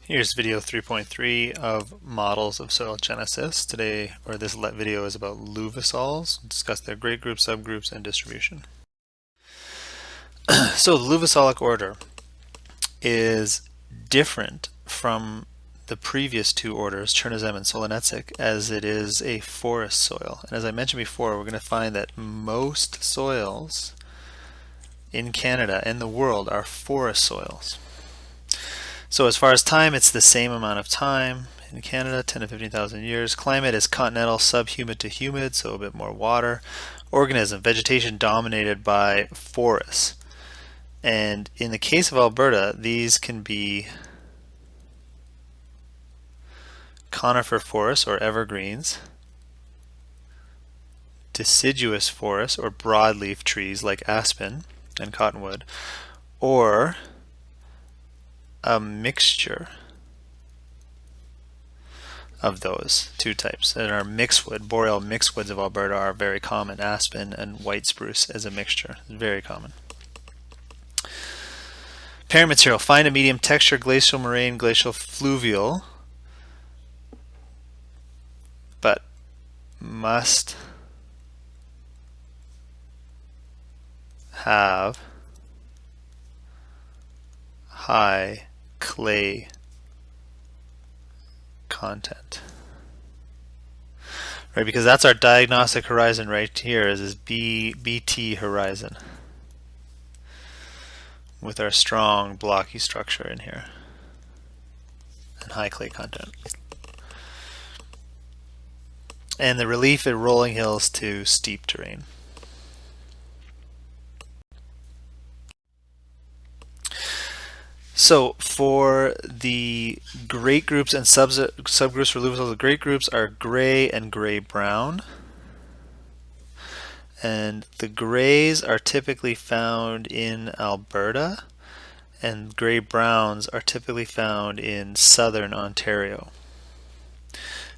Here's video 3.3 of models of soil genesis. Today, or this video is about luvisols. We'll discuss their great groups, subgroups, and distribution. So the luvasolic order is different from the previous two orders, Chernozem and Solonetzik, as it is a forest soil. And as I mentioned before, we're going to find that most soils in Canada and the world are forest soils. So as far as time, it's the same amount of time in Canada, 10 to 15,000 years. Climate is continental, subhumid to humid, so a bit more water. Organism, vegetation dominated by forests. And in the case of Alberta, these can be conifer forests or evergreens, deciduous forests or broadleaf trees like aspen and cottonwood, or a mixture of those two types. And our mixedwood, boreal mixedwoods of Alberta are very common. Aspen and white spruce as a mixture, very common. Parent material, fine to medium texture, glacial moraine, glacial fluvial, but must have high clay content. Right, because that's our diagnostic horizon right here, is this BT horizon with our strong blocky structure in here and high clay content. And the relief at rolling hills to steep terrain. So for the great groups and subgroups for luvisols, the great groups are gray and gray-brown. And the grays are typically found in Alberta, and gray-browns are typically found in southern Ontario.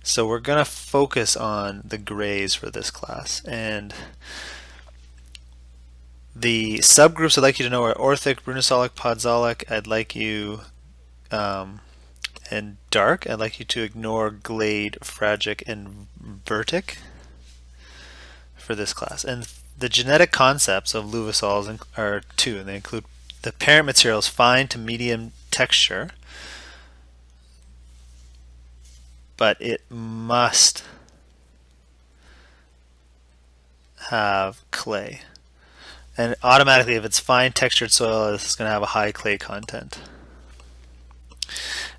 So we're going to focus on the grays for this class. And the subgroups I'd like you to know are orthic, brunnosolic, podzolic. I'd like you, and dark, I'd like you to ignore glade, phragmic, and vertic for this class. And the genetic concepts of luvisols are two, and they include the parent materials, fine to medium texture, but it must have clay. And automatically, if it's fine textured soil, it's going to have a high clay content.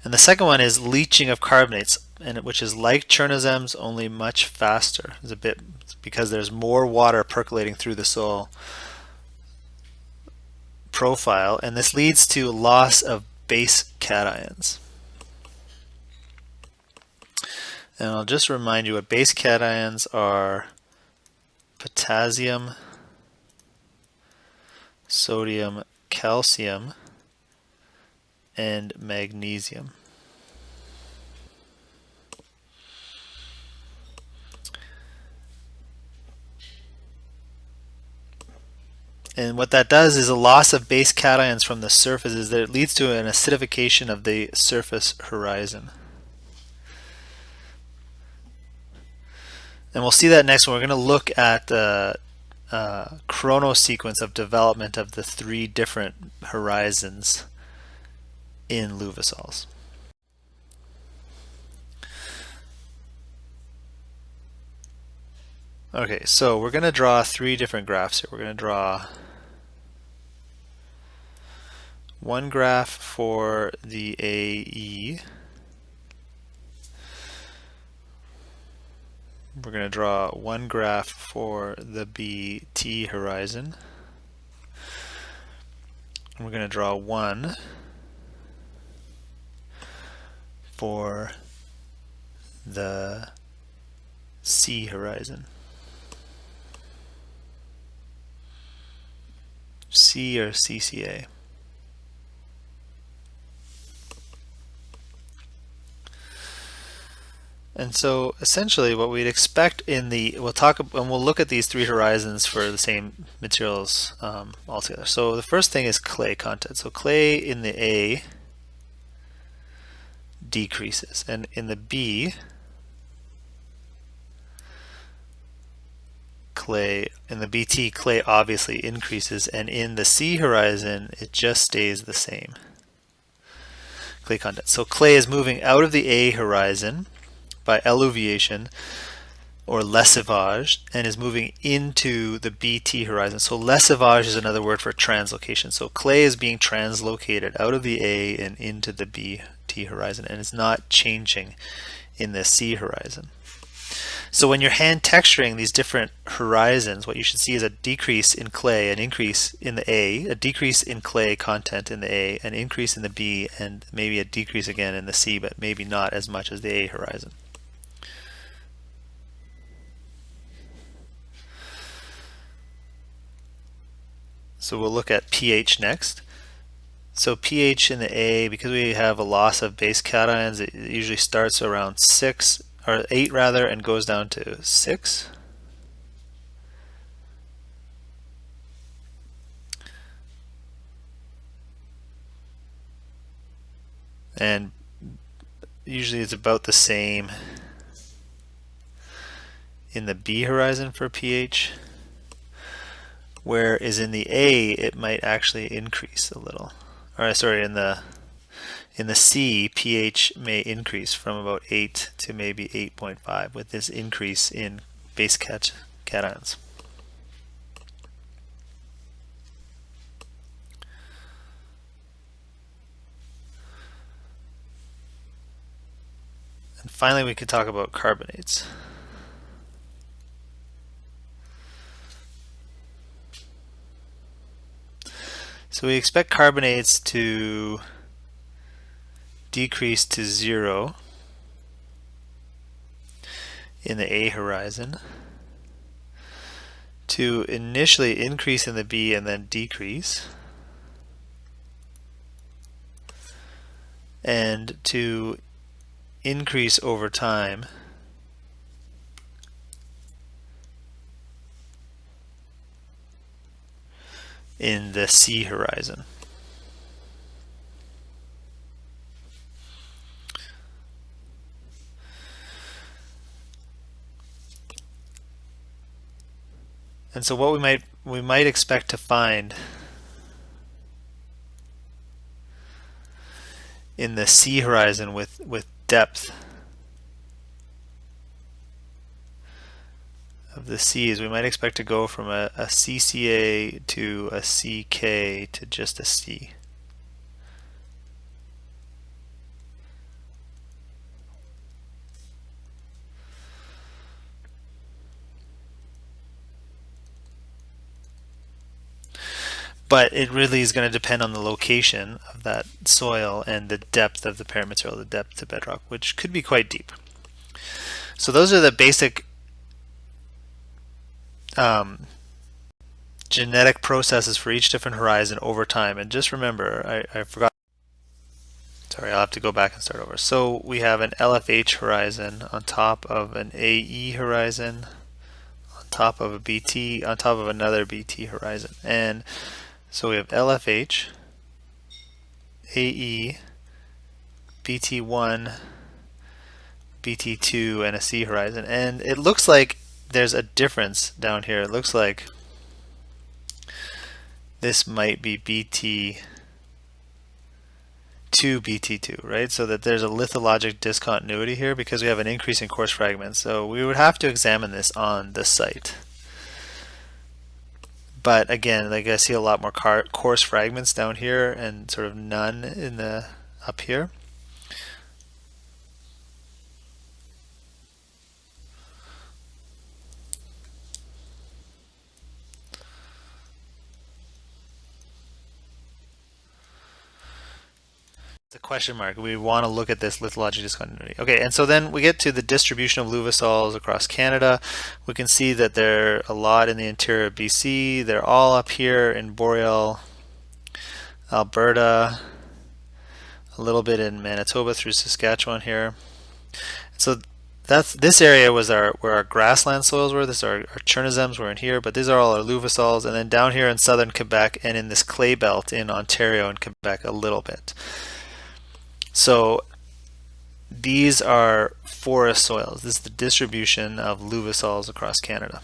And the second one is leaching of carbonates, and which is like Chernozem's, only much faster. It's a bit because there's more water percolating through the soil profile, and this leads to loss of base cations. And I'll just remind you what base cations are: potassium, sodium, calcium, and magnesium. And what that does is a loss of base cations from the surface is that it leads to an acidification of the surface horizon. And we'll see that next when we're going to look at the chronosequence of development of the three different horizons in luvisols. Okay, so we're going to draw three different graphs here. We're going to draw one graph for the AE. We're going to draw one graph for the BT horizon. And we're going to draw one for the C horizon. C or CCA. And so essentially what we'd expect in the, we'll look at these three horizons for the same materials altogether. So the first thing is clay content. So clay in the A decreases. And in the B, clay, in the BT, clay obviously increases, and in the C horizon, it just stays the same. Clay content. So clay is moving out of the A horizon by alluviation or lessivage and is moving into the BT horizon. So lessivage is another word for translocation. So clay is being translocated out of the A and into the BT horizon, and it's not changing in the C horizon. So when you're hand texturing these different horizons, what you should see is a decrease in clay, an increase in the A, decrease in clay content in the A, an increase in the B, and maybe a decrease again in the C, but maybe not as much as the A horizon. So we'll look at pH next. So pH in the A, because we have a loss of base cations, it usually starts around 6, or 8 rather, and goes down to 6. And usually it's about the same in the B horizon for pH, whereas in the A it might actually increase a little. Or sorry, in the C, pH may increase from about 8 to maybe 8.5 with this increase in base cations. And finally, we could talk about carbonates. So we expect carbonates to decrease to 0 in the A horizon, to initially increase in the B and then decrease, and to increase over time in the C horizon. And so what we might expect to find in the C horizon with depth of the C's, we might expect to go from a CCA to a CK to just a C. But it really is going to depend on the location of that soil and the depth of the parent material, the depth to bedrock, which could be quite deep. So those are the basic genetic processes for each different horizon over time. And just remember, I forgot. Sorry, I'll have to go back and start over. So we have an LFH horizon on top of an AE horizon, on top of a BT, on top of another BT horizon. And so we have LFH, AE, BT1, BT2, and a C horizon. And it looks like there's a difference down here. It looks like this might be BT2, BT2, right? So that there's a lithologic discontinuity here because we have an increase in coarse fragments. So we would have to examine this on the site. But again, like I see a lot more coarse fragments down here and sort of none in the up here. The question mark. We want to look at this lithologic discontinuity. Okay, and so then we get to the distribution of luvisols across Canada. We can see that there are a lot in the interior of BC. They're all up here in Boreal, Alberta, a little bit in Manitoba through Saskatchewan here. So this area was where our grassland soils were. This our Chernozems were in here, but these are all our luvisols. And then down here in southern Quebec and in this clay belt in Ontario and Quebec a little bit. So these are forest soils. This is the distribution of luvisols across Canada.